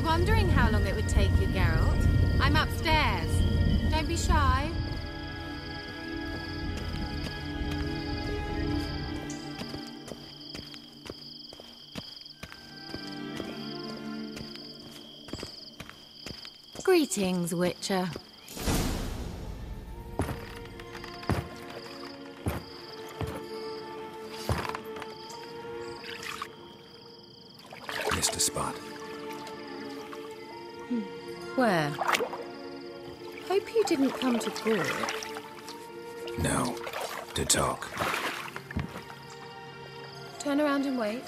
wondering how long it would take you, Geralt. I'm upstairs. Don't be shy. Greetings, Witcher. Missed a spot. Where? Hope you didn't come to Gork. No. To talk. Turn around and wait.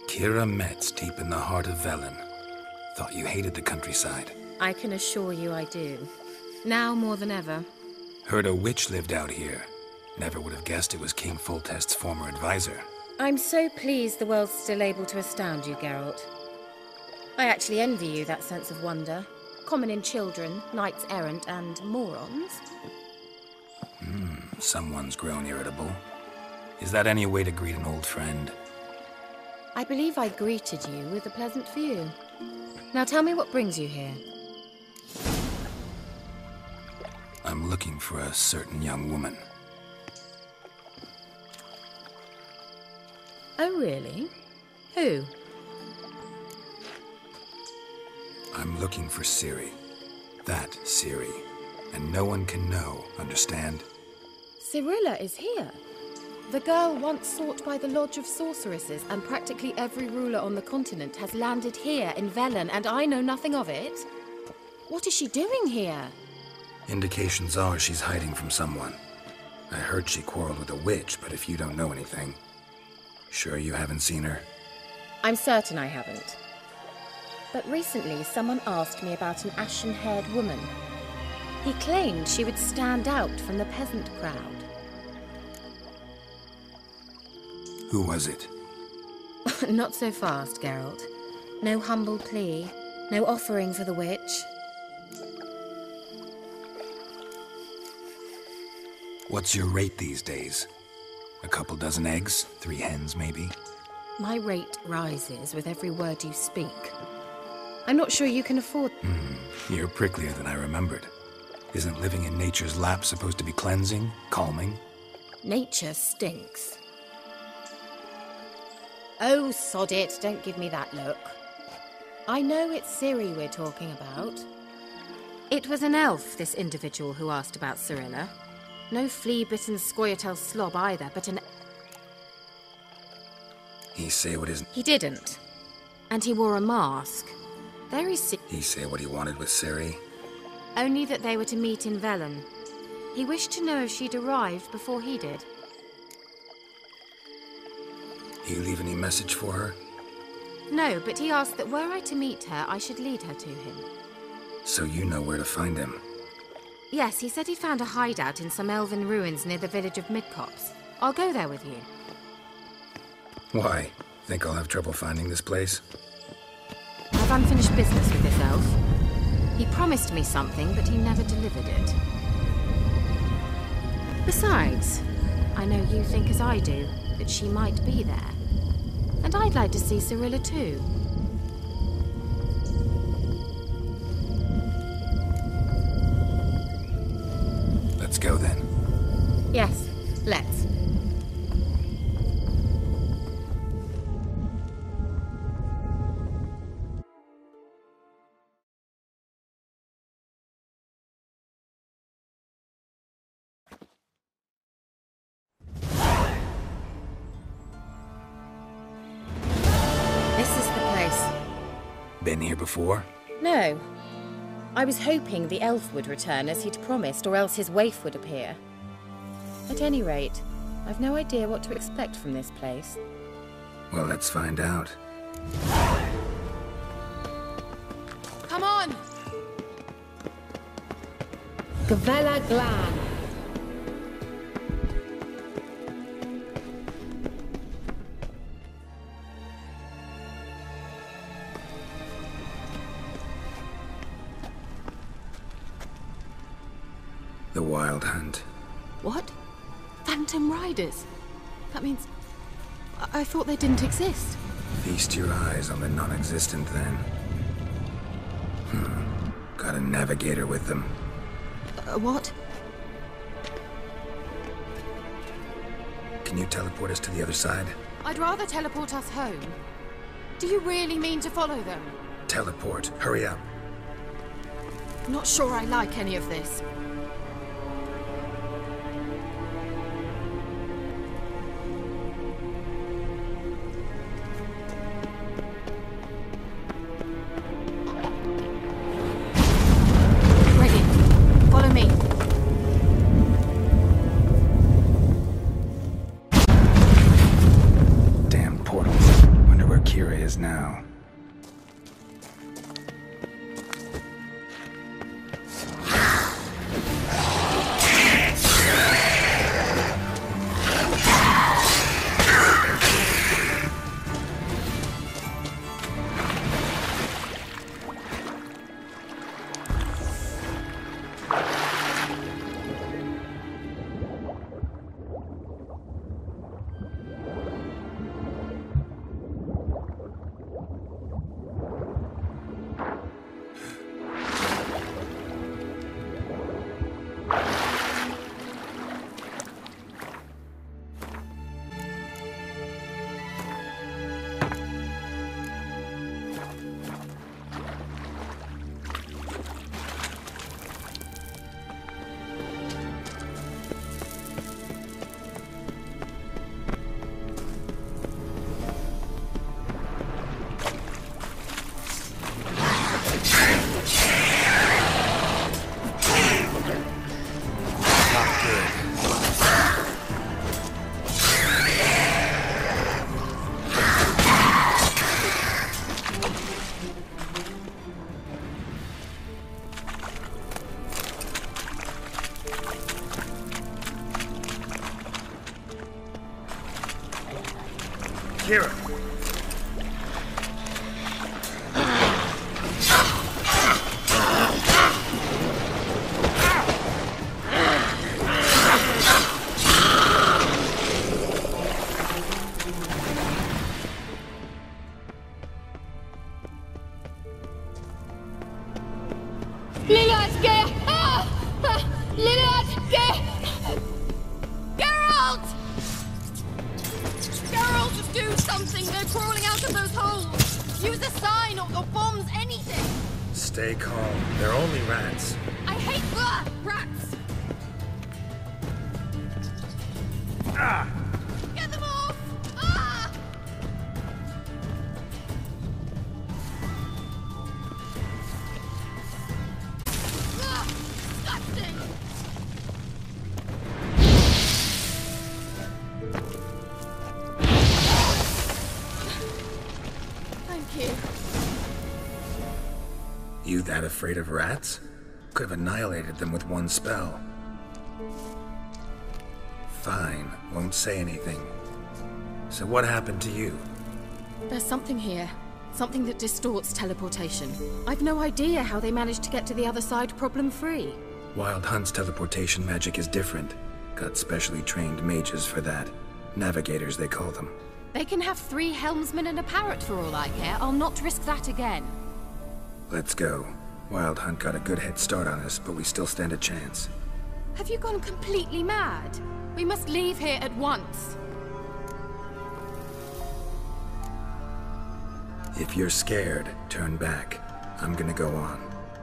Keira Metz, deep in the heart of Velen. Thought you hated the countryside. I can assure you I do. Now more than ever. Heard a witch lived out here. Never would have guessed it was King Foltest's former advisor. I'm so pleased the world's still able to astound you, Geralt. I actually envy you that sense of wonder. Common in children, knights errant, and morons. Someone's grown irritable. Is that any way to greet an old friend? I believe I greeted you with a pleasant view. Now tell me what brings you here. I'm looking for a certain young woman. Oh, really? Who? I'm looking for Ciri. That Ciri. And no one can know, understand? Cirilla is here. The girl once sought by the Lodge of Sorceresses, and practically every ruler on the continent has landed here in Velen, and I know nothing of it. What is she doing here? Indications are she's hiding from someone. I heard she quarreled with a witch, but if you don't know anything... Sure you haven't seen her? I'm certain I haven't. But recently someone asked me about an ashen-haired woman. He claimed she would stand out from the peasant crowd. Who was it? Not so fast, Geralt. No humble plea, no offering for the witch. What's your rate these days? A couple dozen eggs? 3 hens, maybe? My rate rises with every word you speak. I'm not sure you can afford... You're pricklier than I remembered. Isn't living in nature's lap supposed to be cleansing, calming? Nature stinks. Oh, sod it, don't give me that look. I know it's Ciri we're talking about. It was an elf, this individual who asked about Cirilla. No flea-bitten Scoia'tael slob either, but an... He say what isn't... He didn't. And he wore a mask. Very He say what he wanted with Ciri. Only that they were to meet in Velen. He wished to know if she'd arrived before he did. He leave any message for her? No, but he asked that were I to meet her, I should lead her to him. So you know where to find him? Yes, he said he found a hideout in some elven ruins near the village of Midcopse. I'll go there with you. Why? Think I'll have trouble finding this place? I've unfinished business with this elf. He promised me something, but he never delivered it. Besides, I know you think as I do, that she might be there. And I'd like to see Cirilla too. Let's go then. Yes, let's. Been here before? No. I was hoping the elf would return as he'd promised, or else his waif would appear. At any rate, I've no idea what to expect from this place. Well, let's find out. Come on! Gavella Glan. Wild Hunt. What? Phantom Riders? That means... I thought they didn't exist. Feast your eyes on the non-existent, then. Got a navigator with them. What? Can you teleport us to the other side? I'd rather teleport us home. Do you really mean to follow them? Teleport. Hurry up. Not sure I like any of this. Ready. Follow me. Damn portals. Wonder where Kira is now. Kira! Stay calm. They're only rats. I hate rats! Ah! Get them off! Ah! Ah! Disgusting! Thank you. You that afraid of rats? Could have annihilated them with one spell. Fine, won't say anything. So what happened to you? There's something here. Something that distorts teleportation. I've no idea how they managed to get to the other side problem-free. Wild Hunt's teleportation magic is different. Got specially trained mages for that. Navigators, they call them. They can have 3 helmsmen and a parrot for all I care. I'll not risk that again. Let's go. Wild Hunt got a good head start on us, but we still stand a chance. Have you gone completely mad? We must leave here at once. If you're scared, turn back. I'm gonna go on.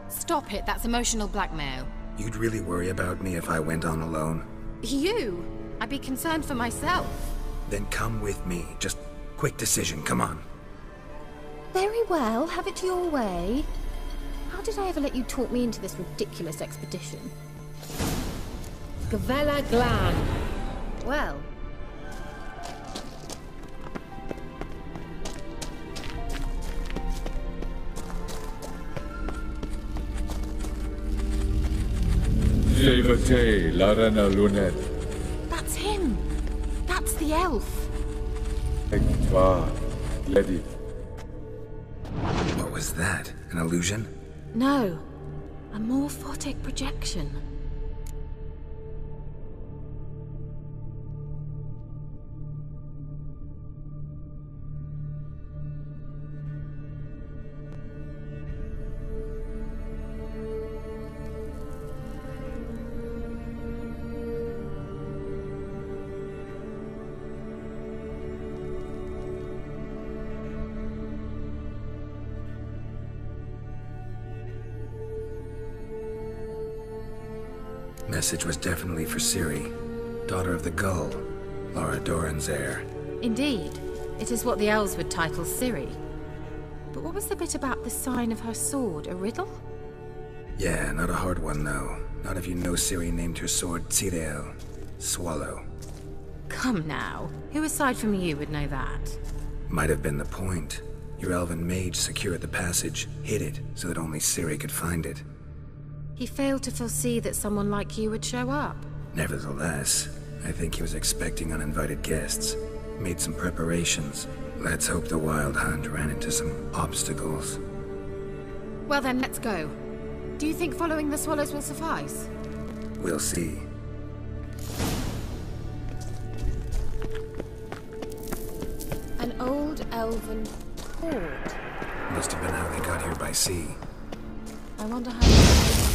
Stop it, that's emotional blackmail. You'd really worry about me if I went on alone? You? I'd be concerned for myself. Then come with me. Just quick decision, come on. Very well, have it your way. How did I ever let you talk me into this ridiculous expedition? Gavella Glan. Well. Levate, Larena Lunet. That's him. That's the elf. Ekva, Lady. What was that? An illusion? No. A morphotic projection. message was definitely for Ciri, daughter of the Gull, Lara Dorren's heir. Indeed. It is what the elves would title Ciri. But what was the bit about the sign of her sword? A riddle? Yeah, not a hard one though. Not if you know Ciri named her sword Tirael, Swallow. Come now. Who aside from you would know that? Might have been the point. Your elven mage secured the passage, hid it, so that only Ciri could find it. He failed to foresee that someone like you would show up. Nevertheless, I think he was expecting uninvited guests. Made some preparations. Let's hope the Wild Hunt ran into some obstacles. Well then, let's go. Do you think following the swallows will suffice? We'll see. An old elven hoard. Must have been how they got here by sea. I wonder how was.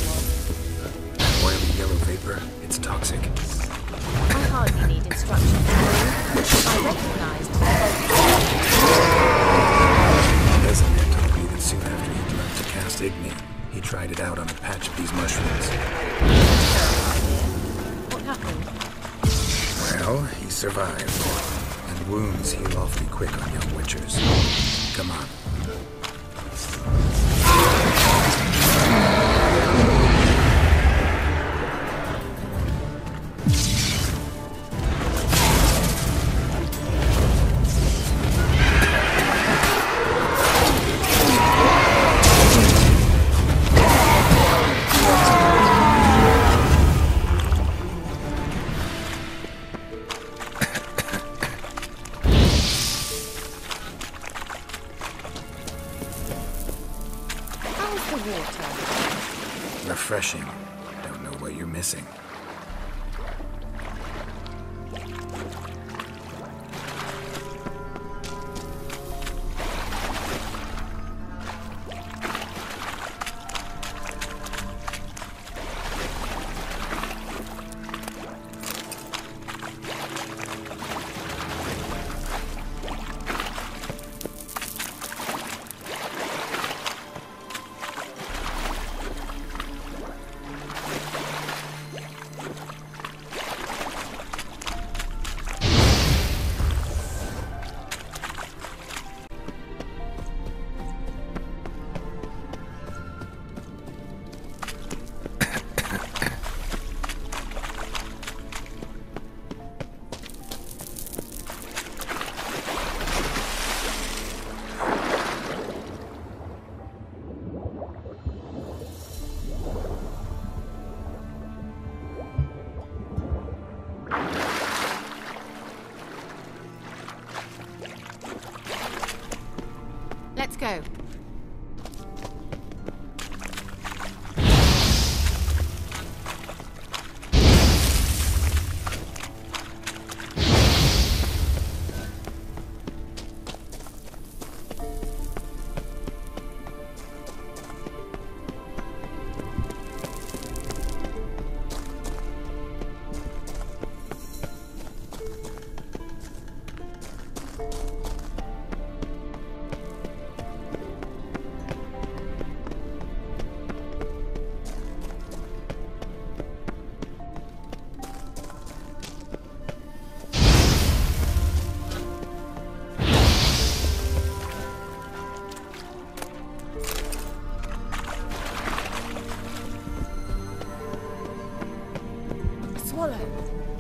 Oily yellow vapor, it's toxic. I hardly need instructions. I recognized Vesemir told me that soon after he learned to cast Igni, he tried it out on a patch of these mushrooms. What happened? Well, he survived. And wounds heal awfully quick on young witchers. Come on. Refreshing. Don't know what you're missing. Let's go.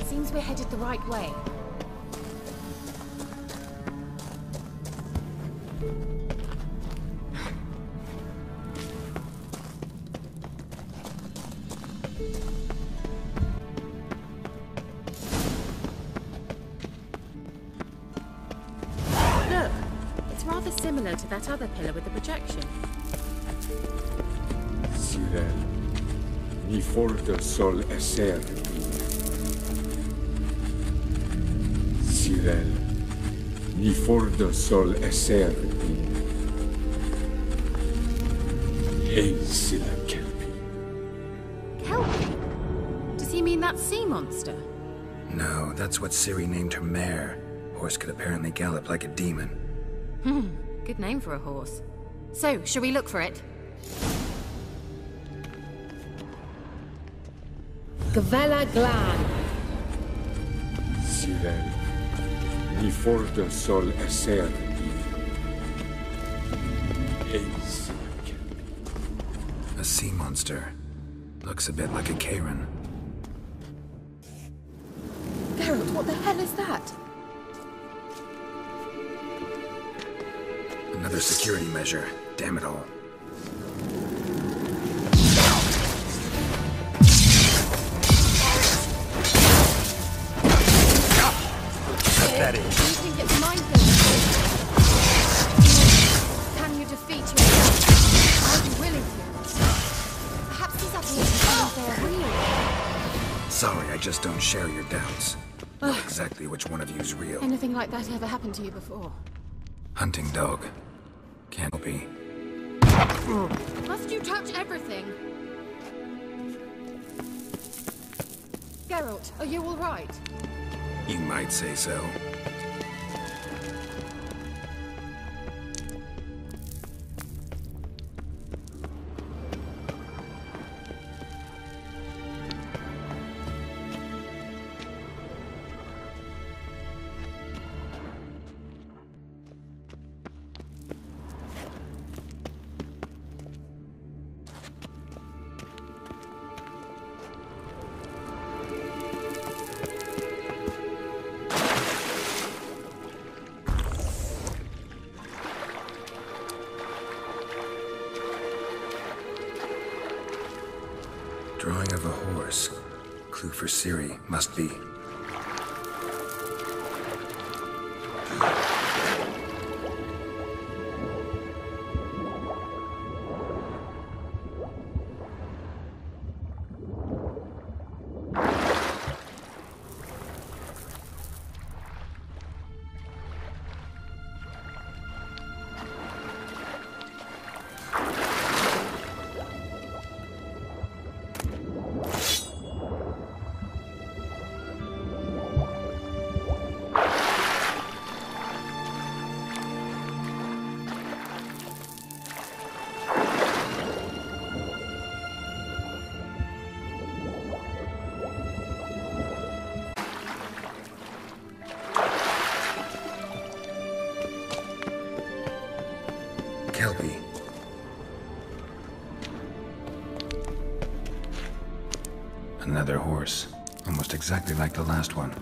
Seems we're headed the right way. Look, it's rather similar to that other pillar with the projection. Cyril, ni forte sol esser. Cyril, ni forte sol esser. Eisila Kelpie. Kelpie? Does he mean that sea monster? No, that's what Ciri named her mare. Horse could apparently gallop like a demon. Good name for a horse. So, shall we look for it? Gavella Glan. Sirel, ni for the sol eser Eisik. A sea monster. Looks a bit like a Karen. Geralt, what the hell is that? Another security measure. Damn it all. That is. Do you think it's mindful? Can you defeat yourself? Are you willing to? Perhaps these apparitions are real. Sorry, I just don't share your doubts. Not exactly which one of you's real. Anything like that ever happened to you before? Hunting dog. Can't be. Must you touch everything? Geralt, are you all right? You might say so. Drawing of a horse. Clue for Ciri, must be. Kelpie. Another horse. Almost exactly like the last one.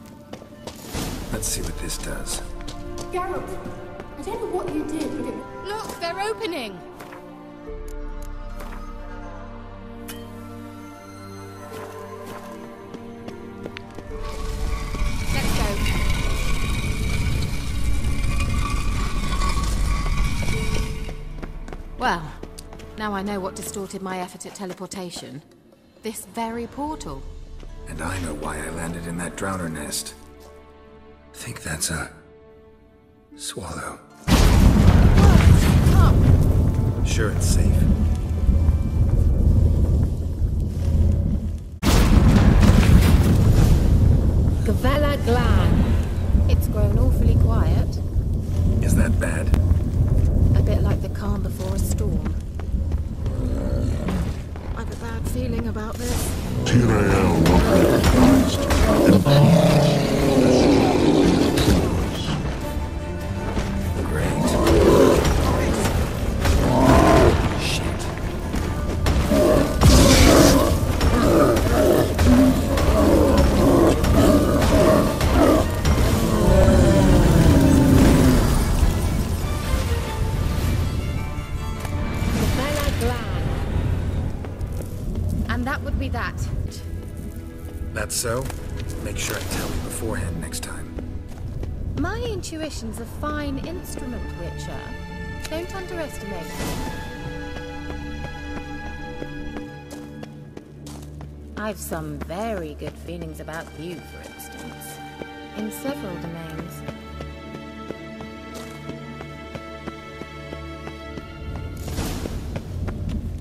Let's see what this does. Geralt, I don't know what you did, but it... Look, they're opening! Let's go. Well, now I know what distorted my effort at teleportation. This very portal. And I know why I landed in that drowner nest. Think that's a... swallow. Come. Sure it's safe. Gavella Glan. It's grown awfully quiet. Is that bad? A bit like the calm before a storm. I've a bad feeling about this. Tyrael will be advised. Great. Shit. Gavella Glan. And that would be that. That's so? Make sure and tell me beforehand next time. My intuition's a fine instrument, Witcher. Don't underestimate it. I've some very good feelings about you, for instance. In several domains.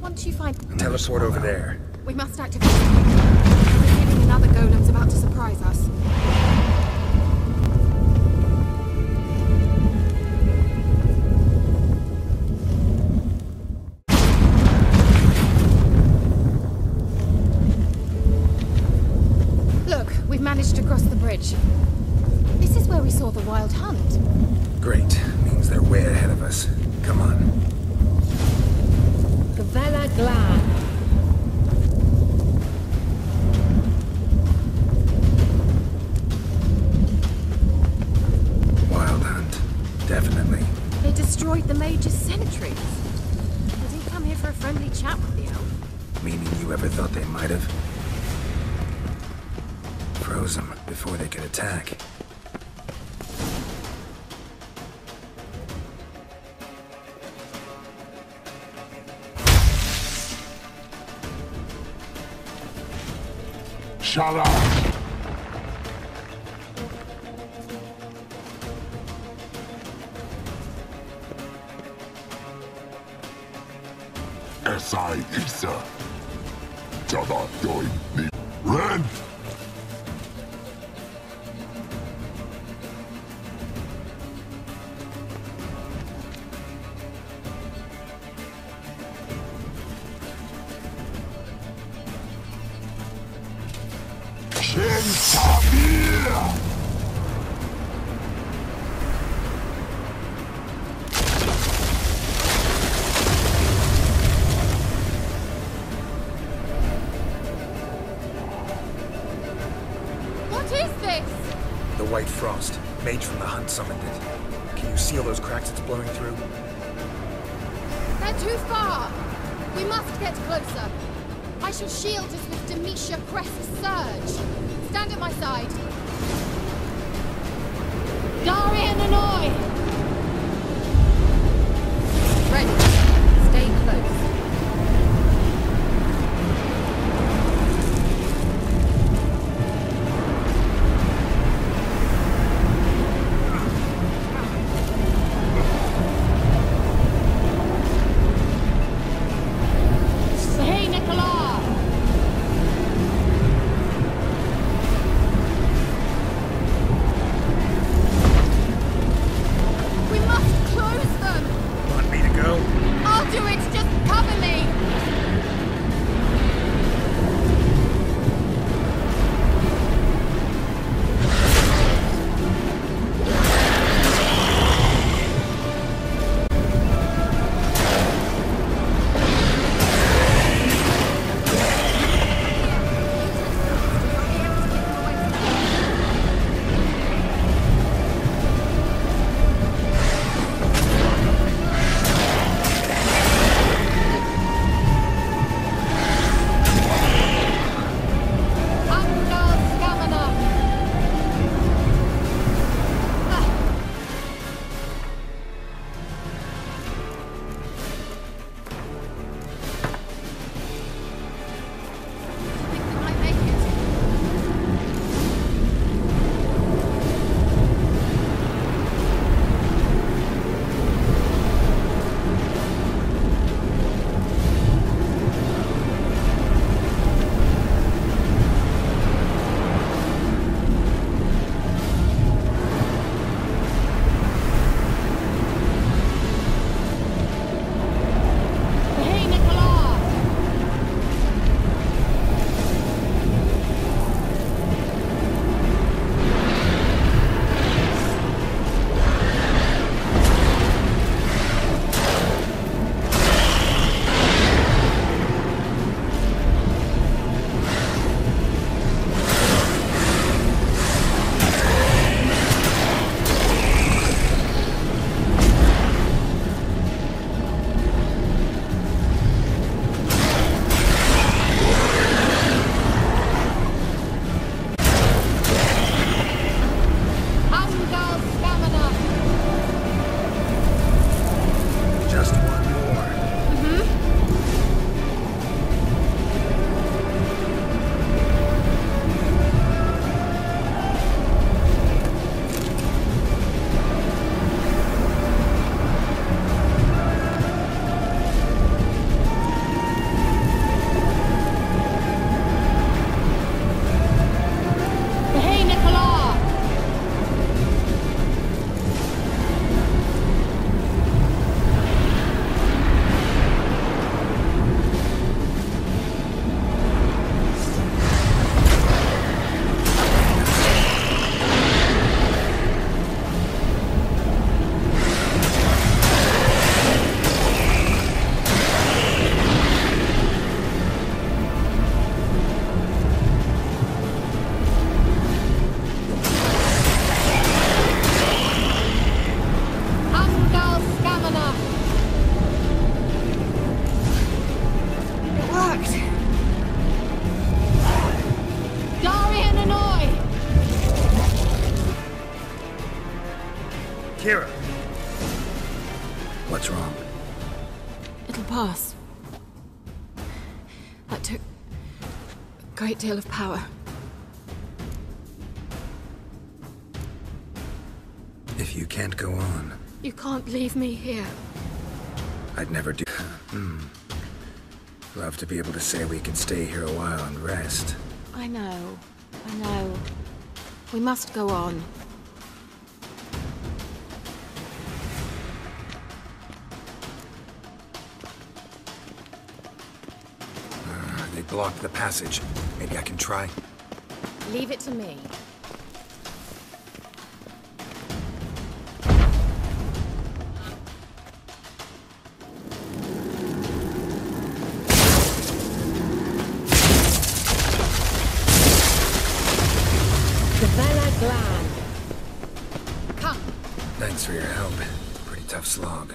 Once you find... Teleport over there. We must activate it. I'm feeling another golem's about to surprise us. we saw the Wild Hunt. Great. Means they're way ahead of us. Come on. Gavella Glan. Wild Hunt. Definitely. They destroyed the Mage's sentries. Did he come here for a friendly chat with the elf? Meaning you ever thought they might have? Froze them before they could attack. Shut up! SI Isa. Jada Doi Ni. Ren! Kentamir! What is this? The White Frost. Mage from the Hunt summoned it. Can you seal those cracks it's blowing through? They're too far. We must get closer. I shall shield us with Demetia Crest's surge. Stand at my side. Darian Annoy! Ready. Stay close. Hey, Nicola! Kira! What's wrong? It'll pass. That took a great deal of power. If you can't go on, You can't leave me here. I'd never do. Love to be able to say we could stay here a while and rest. I know. We must go on. They blocked the passage. Maybe I can try. Leave it to me. Come. Thanks for your help. Pretty tough slog.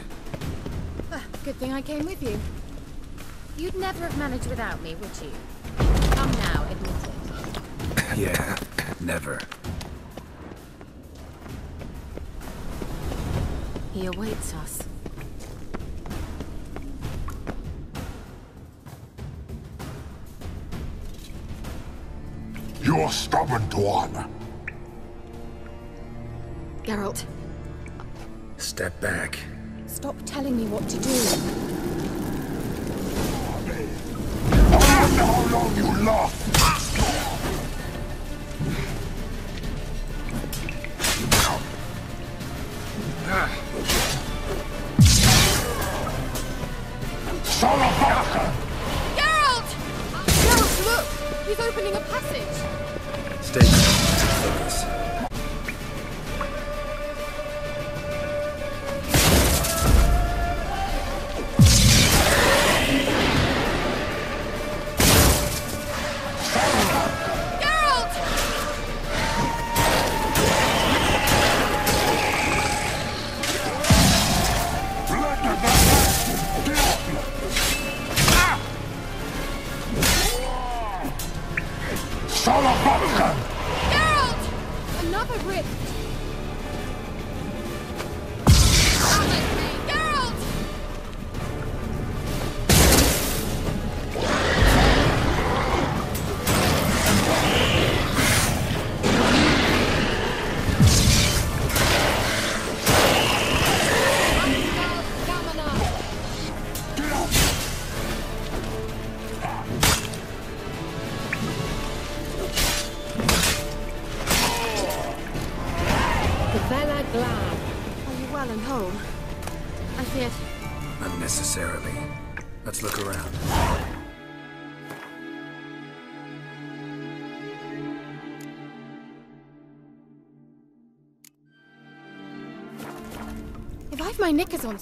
Good thing I came with you. You'd never have managed without me, would you? Come now, admit it. Yeah, never. He awaits us. You're stubborn one. Geralt, Step back. stop telling me what to do. I wonder how long you last. Son of a bastard! Geralt! Geralt, look! He's opening a passage. Stay focus. Geralt! Son of a bastard! Geralt! Another rift. Geralt! Are you well and whole? I feared. Unnecessarily. Let's look around. If I've my knickers on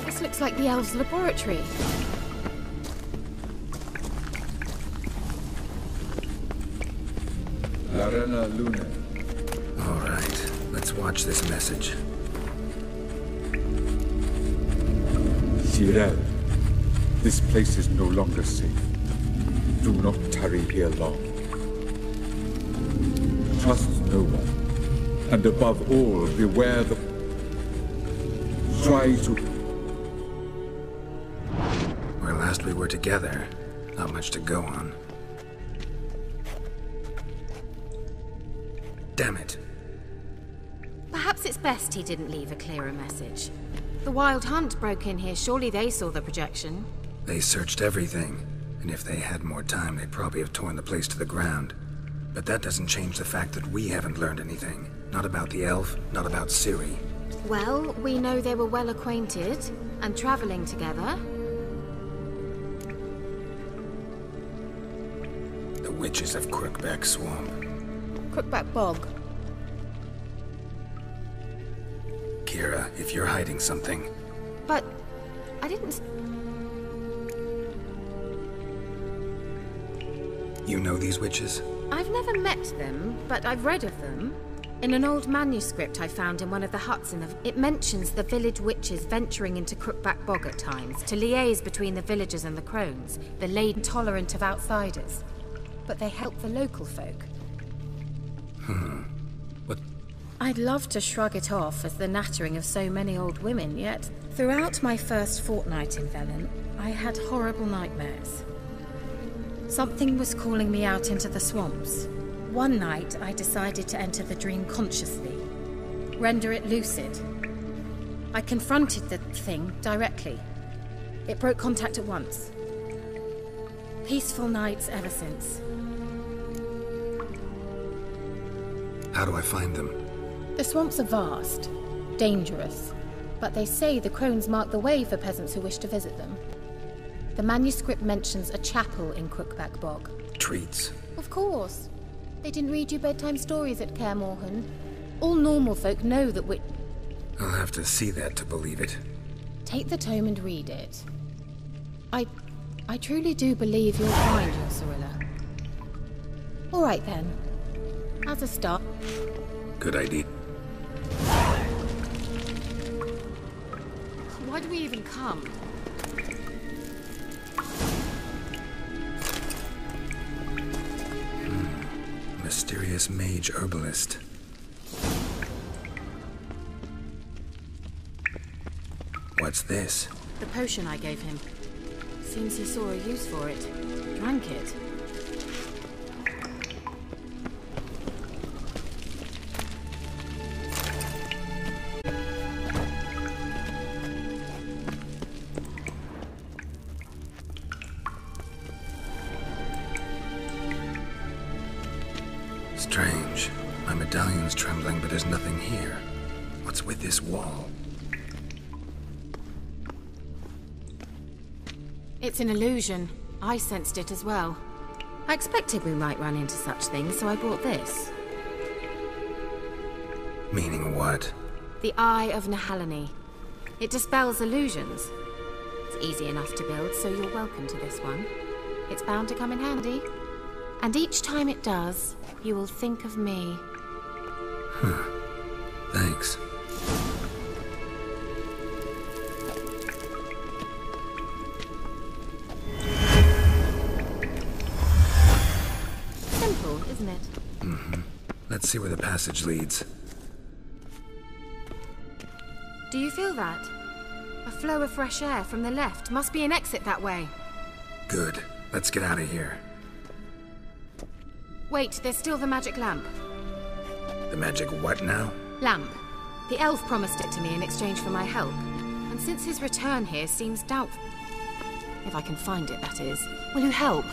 This looks like the elves' laboratory. Larena Luna. All right, let's watch this message. Cyril, this place is no longer safe. Do not tarry here long. Trust no one. And above all, beware the... Try to... Where last we were together, not much to go on. Damn it. Perhaps it's best he didn't leave a clearer message. The Wild Hunt broke in here. Surely they saw the projection. They searched everything, and if they had more time, they'd probably have torn the place to the ground. But that doesn't change the fact that we haven't learned anything. Not about the elf, not about Ciri. Well, we know they were well acquainted and traveling together. The witches of Crookback Swamp. Crookback Bog. Kira, if you're hiding something, But I didn't... You know these witches? I've never met them, but I've read of them. In an old manuscript I found in one of the huts it mentions the village witches venturing into Crookback Bog at times to liaise between the villagers and the crones, the laid tolerant of outsiders. But they help the local folk. What? I'd love to shrug it off as the nattering of so many old women, yet throughout my first fortnight in Velen, I had horrible nightmares. Something was calling me out into the swamps. One night, I decided to enter the dream consciously, render it lucid. I confronted the thing directly. It broke contact at once. Peaceful nights ever since. How do I find them? The swamps are vast, dangerous, but they say the crones mark the way for peasants who wish to visit them. The manuscript mentions a chapel in Crookback Bog. Treats. Of course. They didn't read you bedtime stories at Kaer Morhen. All normal folk know that I'll have to see that to believe it. Take the tome and read it. I truly do believe you'll find your Cirilla. All right then. As a start. Good idea. Why do we even come? Mysterious mage herbalist. What's this? The potion I gave him. Seems he saw a use for it. Drank it. Strange. My medallion's trembling, but there's nothing here. What's with this wall? It's an illusion. I sensed it as well. I expected we might run into such things, so I brought this. Meaning what? The Eye of Nehaleni. It dispels illusions. It's easy enough to build, so you're welcome to this one. It's bound to come in handy. And each time it does, you will think of me. Thanks. Simple, isn't it? Let's see where the passage leads. Do you feel that? A flow of fresh air from the left. Must be an exit that way. Good. Let's get out of here. Wait, there's still the magic lamp. The magic what now? Lamp. The elf promised it to me in exchange for my help. And since his return here seems doubtful... If I can find it, that is. Will you help?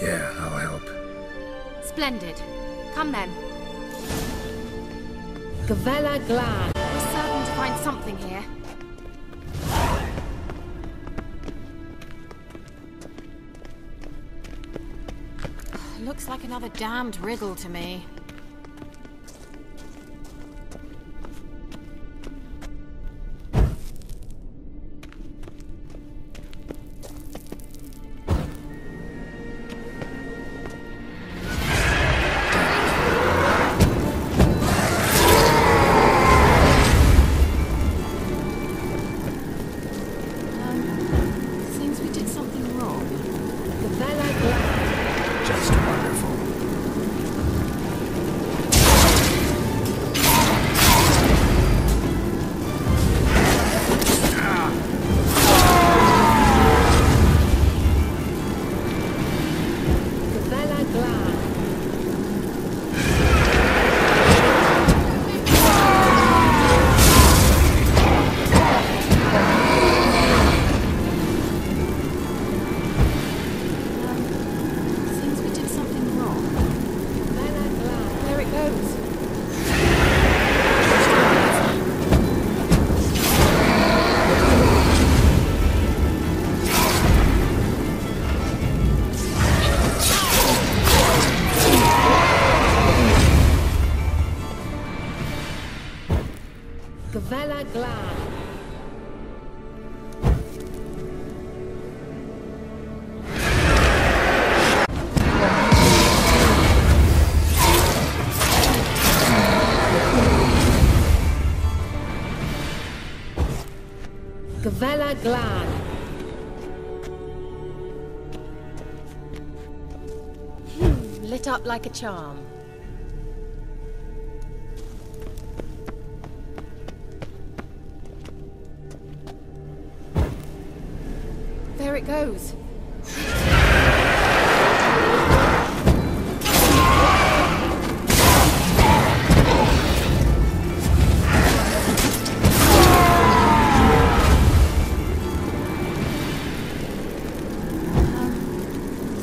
Yeah, I'll help. Splendid. Come then. Gavella Glad. We're certain to find something here. Looks like another damned riddle to me. Seems we did something wrong. Gavella Glad. Just wonderful. Gavella Glad. Gavella Glad. Lit up like a charm. There it goes.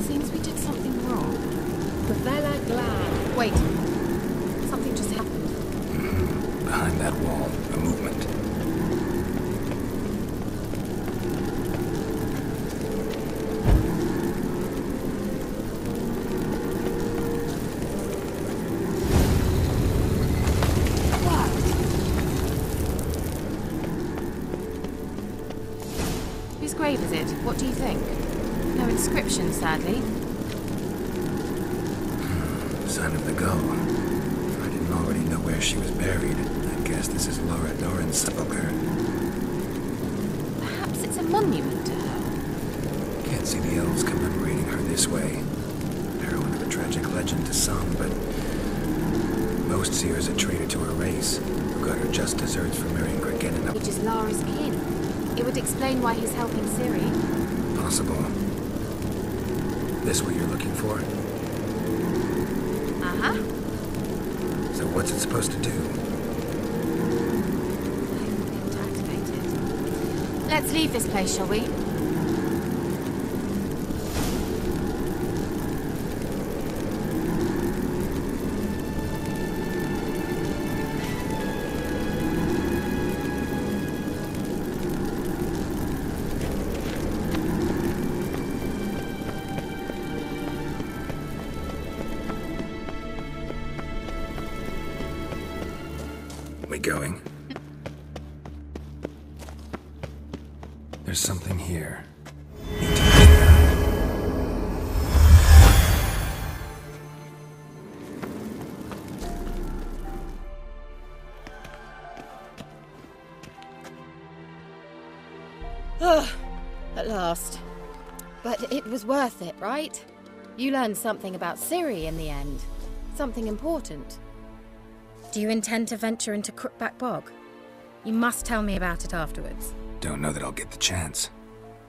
Seems we did something wrong. Gavella Glad. Wait. Something just happened. Behind that wall, a movement. Whose grave is it? What do you think? No inscription, sadly. Sign of the gull. If I didn't already know where she was buried, I guess this is Laura Doran's sepulcher. Perhaps it's a monument to her. Can't see the elves commemorating her this way. Heroine of a tragic legend to some, but most see her as a traitor to her race, who got her just desserts for marrying Gregenna. Which is Lara's kin. It would explain why he's helping Ciri. Possible. This what you're looking for? Uh-huh. So what's it supposed to do? To activate it. Let's leave this place, shall we? We going? There's something here. Need to use that. At last. But it was worth it, right? You learned something about Ciri in the end. Something important. Do you intend to venture into Crookback Bog? You must tell me about it afterwards. Don't know that I'll get the chance.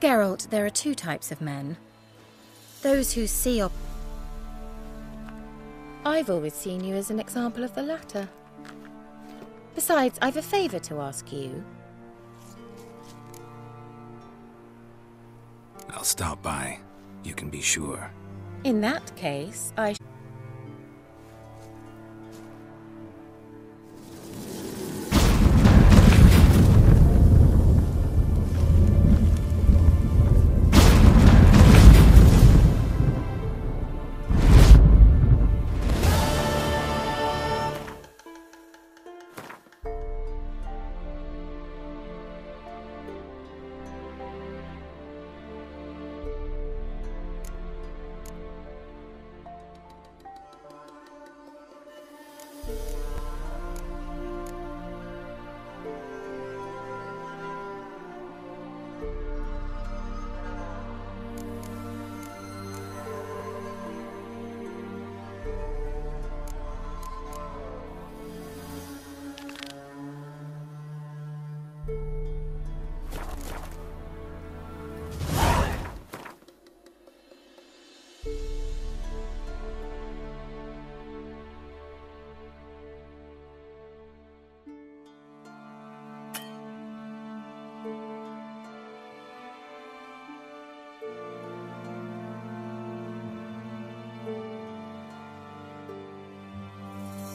Geralt, there are two types of men. Those who see or... I've always seen you as an example of the latter. Besides, I've a favor to ask you. I'll stop by. You can be sure. In that case, I...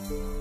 you.